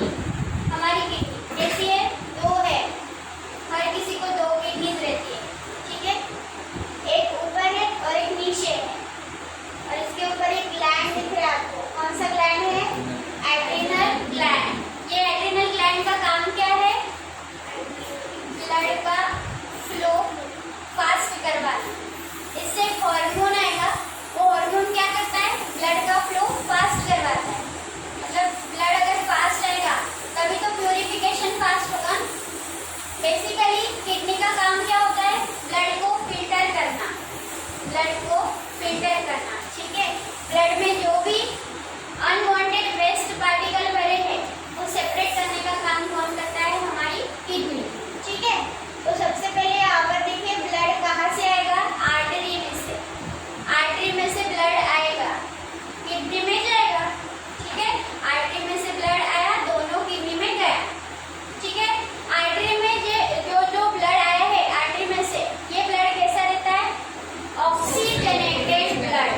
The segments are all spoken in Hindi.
हमारी किडनी कैसी है? दो है, हर किसी को दो किडनीज रहती है, ठीक है। एक ऊपर है और एक नीचे है, और इसके ऊपर एक ग्लैंड दिख रहा है आपको। कौन सा ग्लैंड है? Adrenal gland. ये एड्रिनल ग्लैंड का काम क्या है? ब्लड का फ्लो फास्ट करवाना। इससे एक हार्मोन आएगा, वो हार्मोन क्या करता है? ब्लड का फ्लो फास्ट करवाता है। मतलब ब्लड अगर फास्ट आएगा तभी तो प्यूरिफिकेशन फास्ट होगा। बेसिकली किडनी का काम क्या होता है? ब्लड को फिल्टर करना, ब्लड को फिल्टर करना, ठीक है। ब्लड में जो भी अनवांटेड वेस्ट पार्टिकल भरे हैं वो सेपरेट करने का काम कौन करता है? हमारी किडनी, ठीक है। तो सबसे पहले यहाँ पर देखिए ब्लड कहाँ से आएगा? आर्टरी में से। आर्टरी में से ब्लड आएगा, किडनी में जाएगा, ठीक है। आर्टरी में से ब्लड आया, दोनों किडनी में गया, ठीक है। आर्टरी में जो ब्लड आया है आर्टरी में से, ये ब्लड कैसा रहता है? ऑक्सीजनेटेड ब्लड,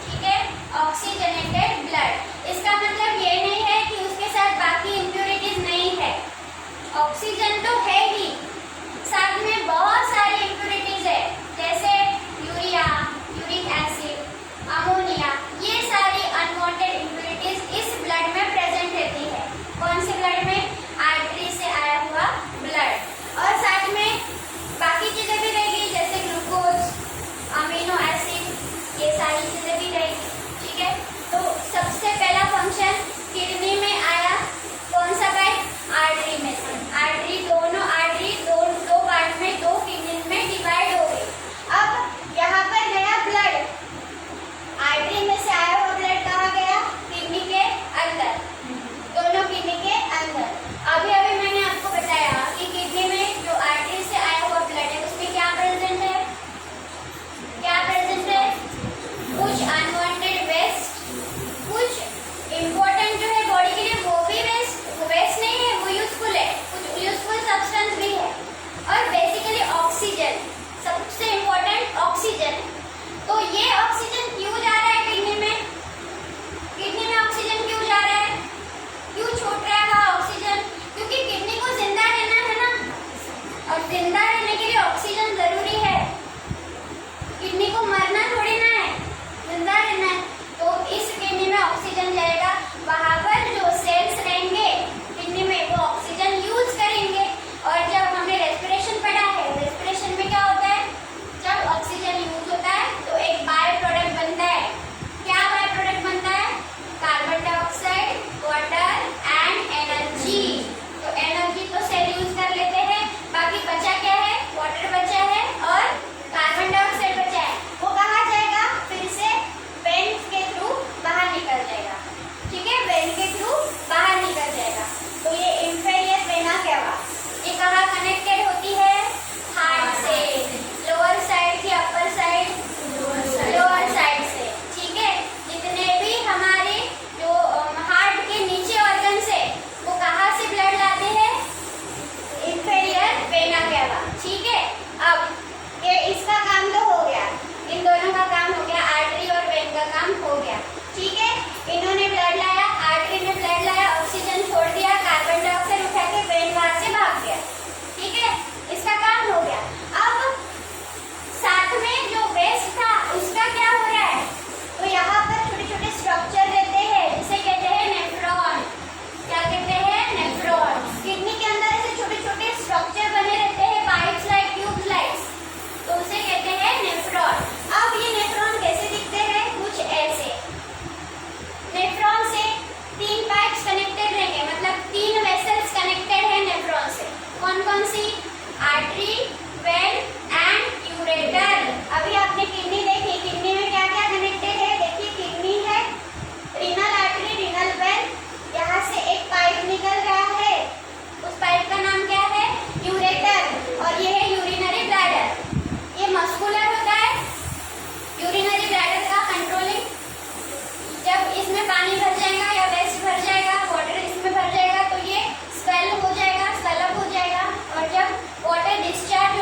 ठीक है, ऑक्सीजनेटेड ब्लड। इसका मतलब ये नहीं है कि उसके साथ बाकी इम्प्योरिटीज नहीं है। ऑक्सीजन तो है ही, साथ में बहुत सारी इम्प्योरिटीज है, जैसे यूरिया, यूरिक एसिड, अमोनिया। ये सारी अनवांटेड इम्प्योरिटीज इस ब्लड में प्रेजेंट रहती है। कौन से ब्लड में? आर्टरी से आया हुआ ब्लड। और साथ में बाकी चीजें भी रहेगी, जैसे ग्लूकोज, अमीनो एसिड, ये सारी चीजें भी रहेगी, ठीक है। तो सबसे पहला फंक्शन किडनी में आया, कौन सा पाइप? आर्टरी में से। आर्टरी दो पार्ट में, दो किडनी में डिवाइड हो गई। अब यहाँ पर गया ब्लड, आर्टरी में से आया हुआ ब्लड कहाँ गया? किडनी के अंदर, दोनों किडनी के अंदर। अभी मैंने आपको बताया कि किडनी में जो आर्टरी से आया हुआ ब्लड है उसमें क्या प्रेजेंट है? क्या प्रेजेंट है? कुछ अनवांटेड वेस्ट, कुछ इम्पोर्टेंट जो है बॉडी के लिए वो भी वेस्ट नहीं है, वो यूजफुल है, कुछ यूजफुल सब्सटेंस भी है। और बेसिकली ऑक्सीजन, सबसे इम्पोर्टेंट ऑक्सीजन। तो ये ऑक्सीजन क्यों जा रहा है किडनी में? किडनी में ऑक्सीजन क्यों जा रहा है? क्यों छूट रहा है ऑक्सीजन? क्योंकि किडनी को जिंदा रहना है ना, और जिंदा रहने के लिए ऑक्सीजन जरूरी है। किडनी को मरना थोड़ी ना है, जिंदा रहना है। तो इस किडनी में ऑक्सीजन जाएगा, वहां पर जो सेल्स रहेंगे किडनी में वो ऑक्सीजन यूज करेंगे। और जब हमने रेस्पिरेशन पढ़ा है, रेस्पिरेशन में क्या होता है? जब ऑक्सीजन यूज होता है तो एक बाय प्रोडक्ट बनता है। क्या बाय प्रोडक्ट बनता है? Carbon dioxide, water and energy. तो एनर्जी तो सेल यूज कर लेते हैं, बाकी बचा क्या है? वाटर बचा है और कार्बन डाइऑक्साइड बचा है। वो कहाँ जाएगा? फिर से वेंट के थ्रू बाहर निकल जाएगा, ठीक है, वेन के थ्रू बाहर निकल जाएगा। तो ये इंफीरियर वेना केवा, ये कहाँ कनेक्टेड होती है? हार्ट से। लोअर साइड की अपर साइड? लोअर साइड से, ठीक है। जितने भी हमारे जो हार्ट के नीचे ऑर्गन से, वो कहाँ से ब्लड लाते हैं? इंफीरियर वेना केवा, ठीक है। अब ये इसका काम तो हो गया, इन दोनों का काम हो गया, आर्टरी और वेन का काम हो गया, ठीक है। इन्होंने ब्लड लाया, आर्टरी ने ब्लड लाया, ऑक्सीजन छोड़ दिया, कार्बन डाइऑक्साइड उठा के वेन वहां से भाग गया, ठीक है, इसका काम हो गया। अब साथ में जो वेस्ट था उसका क्या हो रहा है? तो यहाँ पर छोटे छोटे स्ट्रक्चर रहते हैं, जिसे कहते हैं नेफ्रॉन। क्या कहते हैं? नेफ्रॉन। किडनी के अंदर ऐसे छोटे छोटे स्ट्रक्चर बने रहते हैं, पाइप्स लाइक, ट्यूब्स लाइक, तो उसे कहते हैं नेफ्रॉन। अब ये नेफ्रॉन कैसे दिखते हैं? कुछ ऐसे। नेफ्रॉन से तीन पाइप्स कनेक्टेड रहेंगे, मतलब तीन वेसल्स कनेक्टेड है नेफ्रॉन से। कौन कौन सी? Artery, vein and ureter. अभी आपने किडनी देखी, किडनी में क्या क्या कनेक्टेड है? देखिए किडनी है, रीनल आर्टरी, रीनल वेन, यहाँ से एक पाइप निकल रहा है, उस पाइप का नाम क्या है? यूरेटर। और ये है यूरिनरी ब्लैडर, ये मस्कुलर होता है। यूरिनरी ब्लैडर का कंट्रोलिंग, जब इसमें पानी भर जाएगा या वेस्ट भर जाएगा, वाटर इसमें भर जाएगा, तो ये स्वेल हो जाएगा, स्वेल अप हो जाएगा। और जब वाटर डिस्चार्ज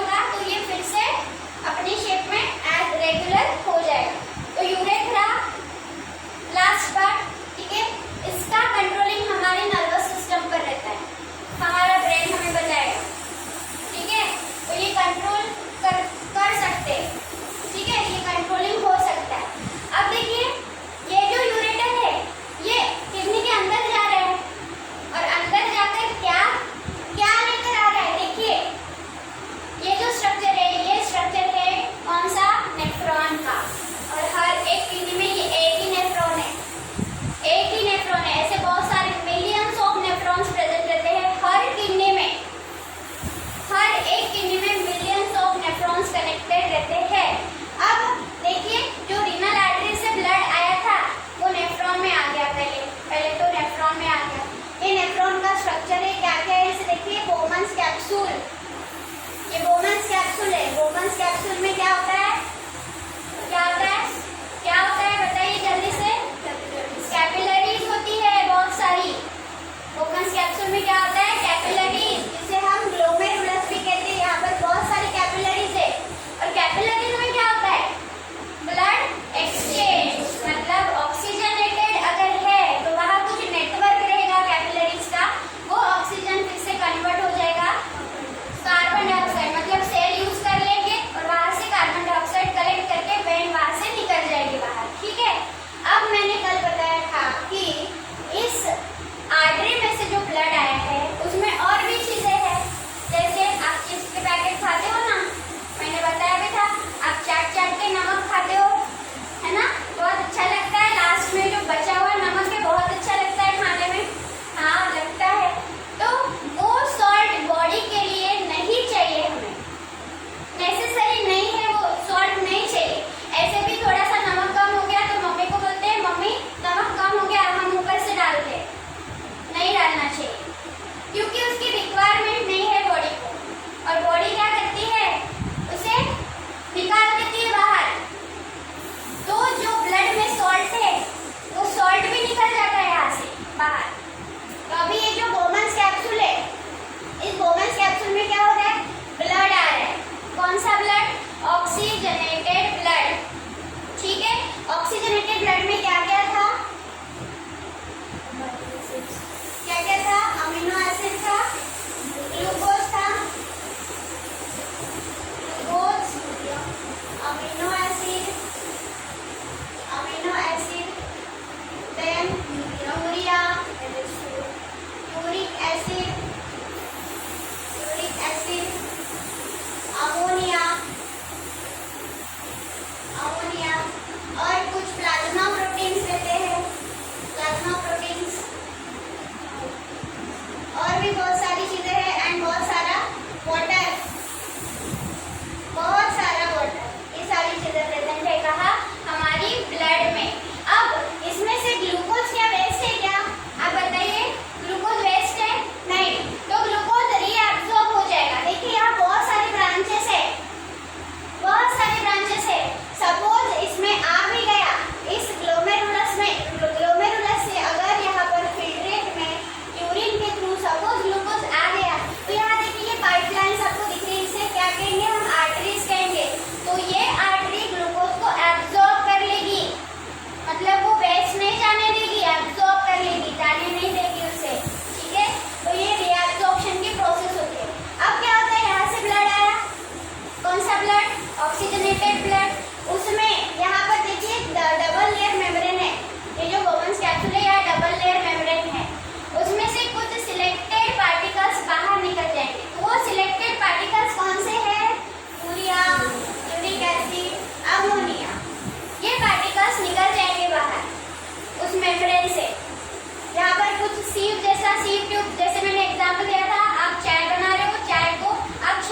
तो अभी ये जो बोमन्स कैप्सूल है, इस बोमन्स कैप्सूल में क्या हो रहा है? ब्लड आ रहा है। कौन सा ब्लड? Oxygenated blood. ठीक है, ऑक्सीजनेटेड ब्लड में क्या क्या था? क्या क्या था? अमीनो एसिड था, ग्लूकोज था, glucose, amino acid, then urea, uric acid, ammonia और कुछ प्लाज्मा प्रोटीन्स रहते हैं, प्लाज्मा प्रोटीन्स और भी बहुत सारी चीजें हैं एंड बहुत सारा वाटर, ये सारी चीजें प्रेजेंट है कहाँ? हमारी ब्लड में। अब इसमें से ग्लूकोज क्या वेस्ट है क्या? आप बताइए, ग्लूकोज वेस्ट है? नहीं, तो ग्लूकोज रीअब्सॉर्ब हो जाएगा। देखिए यहाँ बहुत सारे ब्रांचेस है, सपोज इसमें आ भी गया, इस ग्लोमेरुलस से अगर यहाँ पर फिल्ट्रेट में यूरिन के थ्रू सपोज ग्लूकोज आ गया, तो यहाँ देखिए ये पाइपलाइंस आपको दिख रही है, इसे क्या कहेंगे हम? आर्टरीज कहेंगे। तो ये आर्टरी ग्लूकोज को एब्जॉर्ब कर लेगी, मतलब वो वेस्ट नहीं जाने देगी, एब्जॉर्ब कर लेगी, जाने नहीं देगी उसे। ठीक है, तो ये रीअब्जॉर्प्शन की प्रोसेस होती है। अब क्या होता है? यहाँ से ब्लड आया, कौन सा ब्लड? Oxygenated blood. उसमें यहाँ पर देखिए डबल लेयर मेम्ब्रेन है, ये जो बोमन्स कैप्सूल है यहाँ डबल लेयर मेम्ब्रेन है। उसमें से कुछ सिलेक्टेड पार्टिकल्स बाहर निकल जाएंगे। वो सिलेक्टेड पार्टिकल्स कौन से हैं? यूरिया, यूरिक एसिड, अमोनिया, ये पार्टिकल्स निकल जाएंगे बाहर उस मेम्ब्रेन से। यहाँ पर कुछ सीव ट्यूब, जैसे मैंने एग्जाम्पल दिया था